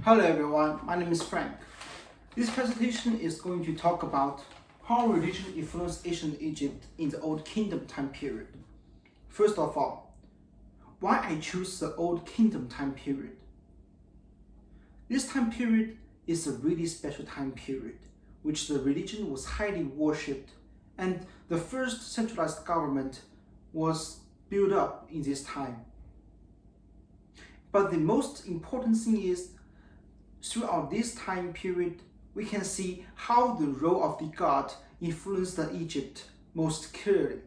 Hello everyone, my name is Frank. This presentation is going to talk about how religion influenced ancient Egypt in the Old Kingdom time period. First of all, why I choose the Old Kingdom time period. This time period is a really special time period, which the religion was highly worshipped, and the first centralized government was built up in this time. But the most important thing is, throughout this time period, we can see how the role of the god influenced the Egypt most clearly.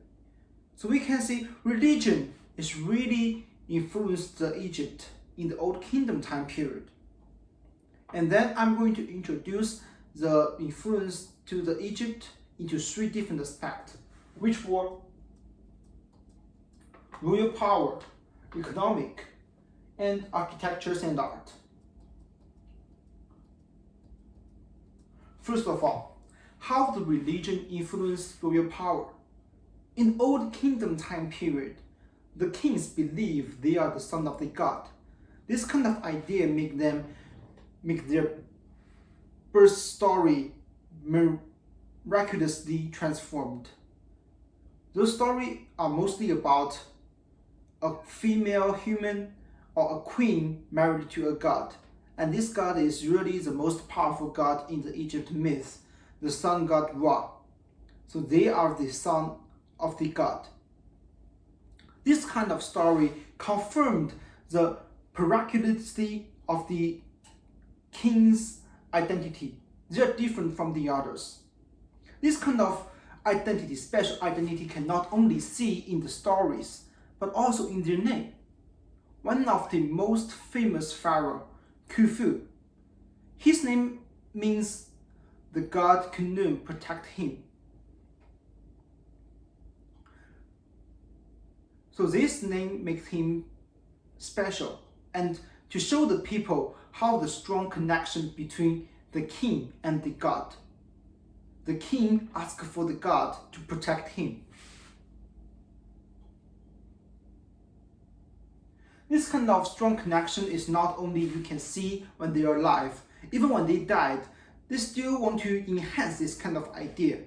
So we can see religion is really influenced the Egypt in the Old Kingdom time period. And then I'm going to introduce the influence to the Egypt into three different aspects, which were royal power, economic, and architectures and art. First of all, how the religion influenced royal power. In Old Kingdom time period, the kings believe they are the son of the god. This kind of idea make their birth story miraculously transformed. Those stories are mostly about a female human or a queen married to a god. And this god is really the most powerful god in the Egypt myth, the sun god Ra. So they are the son of the god. This kind of story confirmed the peculiarity of the king's identity. They are different from the others. This kind of identity, special identity, can not only see in the stories, but also in their name. One of the most famous pharaoh, Khufu, his name means the god Khnum protect him. So this name makes him special, and to show the people how the strong connection between the king and the god. The king asks for the god to protect him. This kind of strong connection is not only you can see when they are alive, even when they died, they still want to enhance this kind of idea.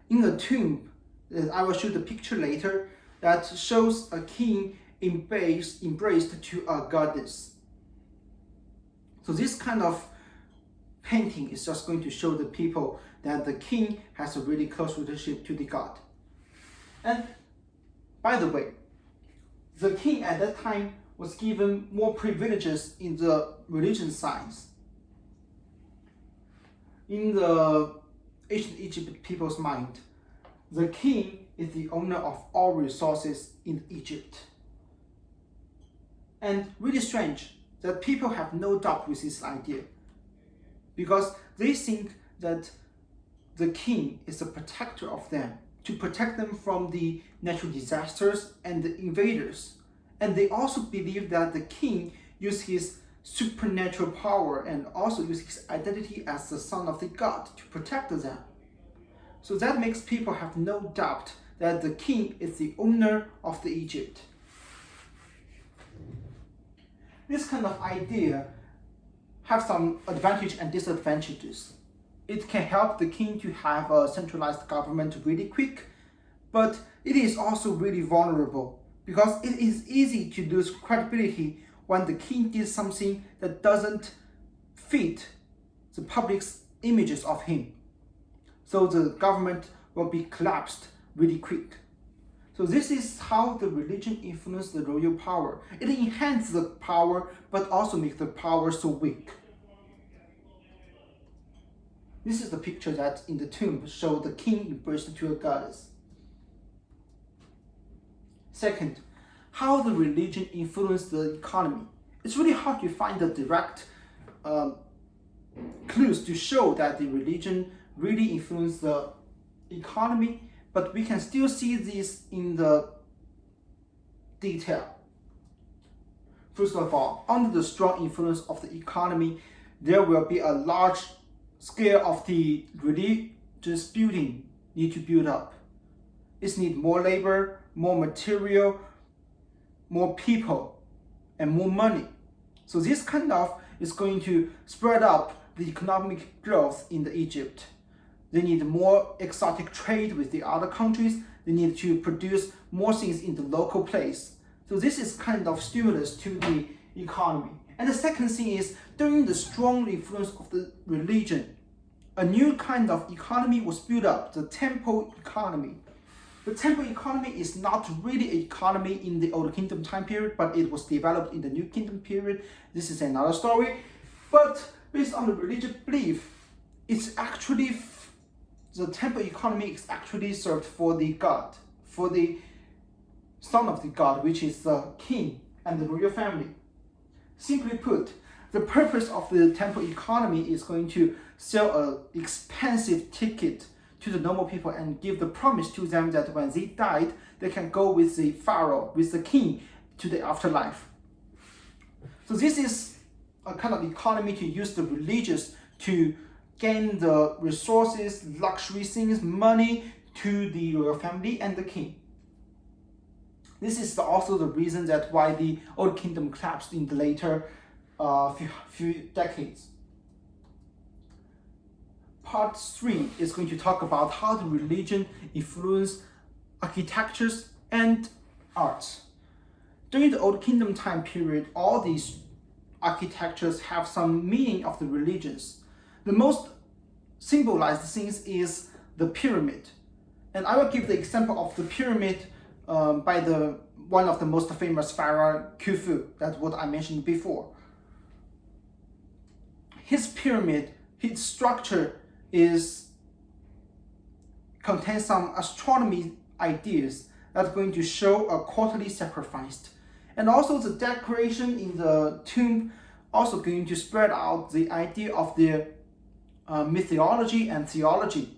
In a tomb, I will show the picture later, that shows a king embraced to a goddess. So this kind of painting is just going to show the people that the king has a really close relationship to the god. And by the way, the king at that time was given more privileges in the religion science. In the ancient Egypt people's mind, the king is the owner of all resources in Egypt. And really strange that people have no doubt with this idea, because they think that the king is a protector of them, to protect them from the natural disasters and the invaders. And they also believe that the king used his supernatural power and also used his identity as the son of the god to protect them. So that makes people have no doubt that the king is the owner of the Egypt. This kind of idea have some advantage and disadvantages. It can help the king to have a centralized government really quick, but it is also really vulnerable, because it is easy to lose credibility when the king did something that doesn't fit the public's images of him. So the government will be collapsed really quick. So this is how the religion influenced the royal power. It enhances the power, but also makes the power so weak. This is the picture that in the tomb shows the king embraced to a goddess. Second, how the religion influenced the economy. It's really hard to find the direct clues to show that the religion really influenced the economy, but we can still see this in the detail. First of all, under the strong influence of the economy, there will be a large scale of the religious building need to build up. It needs more labor, more material, more people, and more money. So this kind of is going to spread up the economic growth in the Egypt. They need more exotic trade with the other countries. They need to produce more things in the local place. So this is kind of stimulus to the economy. And the second thing is, during the strong influence of the religion, a new kind of economy was built up, the temple economy. The temple economy is not really an economy in the Old Kingdom time period, but it was developed in the New Kingdom period. This is another story. But based on the religious belief, it's actually, the temple economy is actually served for the god, for the son of the god, which is the king and the royal family. Simply put, the purpose of the temple economy is going to sell an expensive ticket to the normal people and give the promise to them that when they died, they can go with the pharaoh, with the king, to the afterlife. So this is a kind of economy to use the religious to gain the resources, luxury things, money to the royal family and the king. This is also the reason that why the Old Kingdom collapsed in the later few decades. Part 3 is going to talk about how the religion influenced architectures and arts. During the Old Kingdom time period, all these architectures have some meaning of the religions. The most symbolized things is the pyramid. And I will give the example of the pyramid by one of the most famous pharaoh, Khufu. That's what I mentioned before. His pyramid, his structure contains some astronomy ideas that's going to show a quarterly sacrifice. And also the decoration in the tomb also going to spread out the idea of the mythology and theology.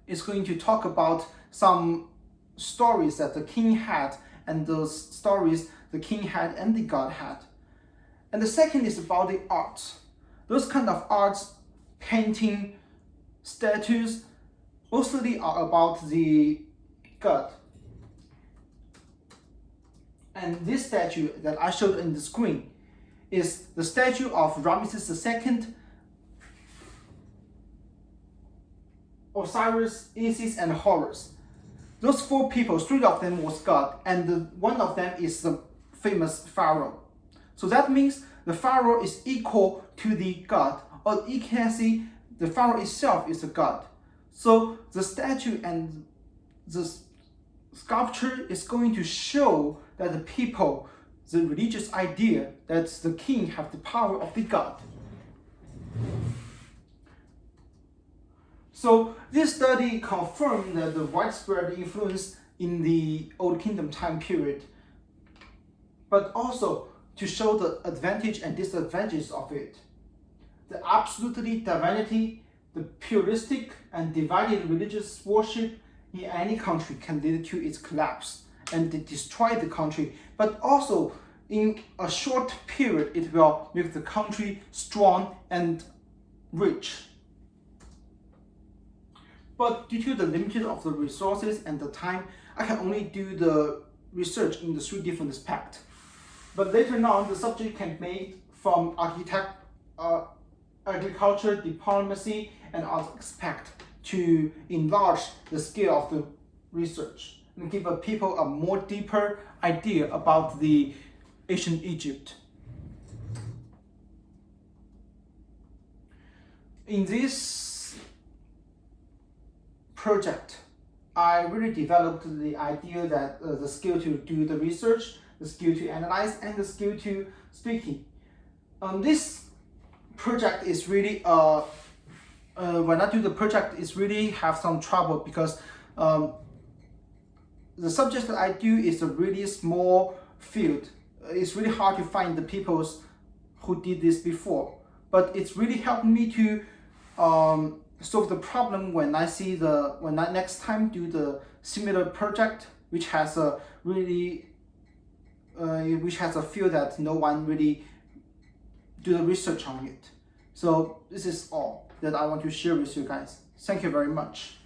It's going to talk about some stories that the king had, and those stories the king had and the god had. And the second is about the arts. Those kind of arts, painting, statues, mostly are about the god. And this statue that I showed in the screen is the statue of Ramesses II, Osiris, Isis, and Horus. Those 4 people, 3 of them was God, and one of them is the famous pharaoh. So that means the pharaoh is equal to the god, or you can see the pharaoh itself is a god. So the statue and the sculpture is going to show that the people, the religious idea that the king have the power of the god. So this study confirmed that the widespread influence in the Old Kingdom time period, but also to show the advantage and disadvantages of it. The absolutely divinity, the puristic and divided religious worship in any country can lead to its collapse and destroy the country, but also in a short period it will make the country strong and rich. But due to the limited of the resources and the time, I can only do the research in the 3 different aspects. But later on, the subject can be made from agriculture, diplomacy, and other aspects to enlarge the scale of the research and give people a more deeper idea about the ancient Egypt. In this project, I really developed the idea that the skill to do the research, the skill to analyze, and the skill to speaking. This project is really, when I do the project, it's really have some trouble because the subject that I do is a really small field. It's really hard to find the people who did this before, but it's really helped me to solve the problem when I next time do the similar project, which has a field that no one really do the research on it. So this is all that I want to share with you guys. Thank you very much.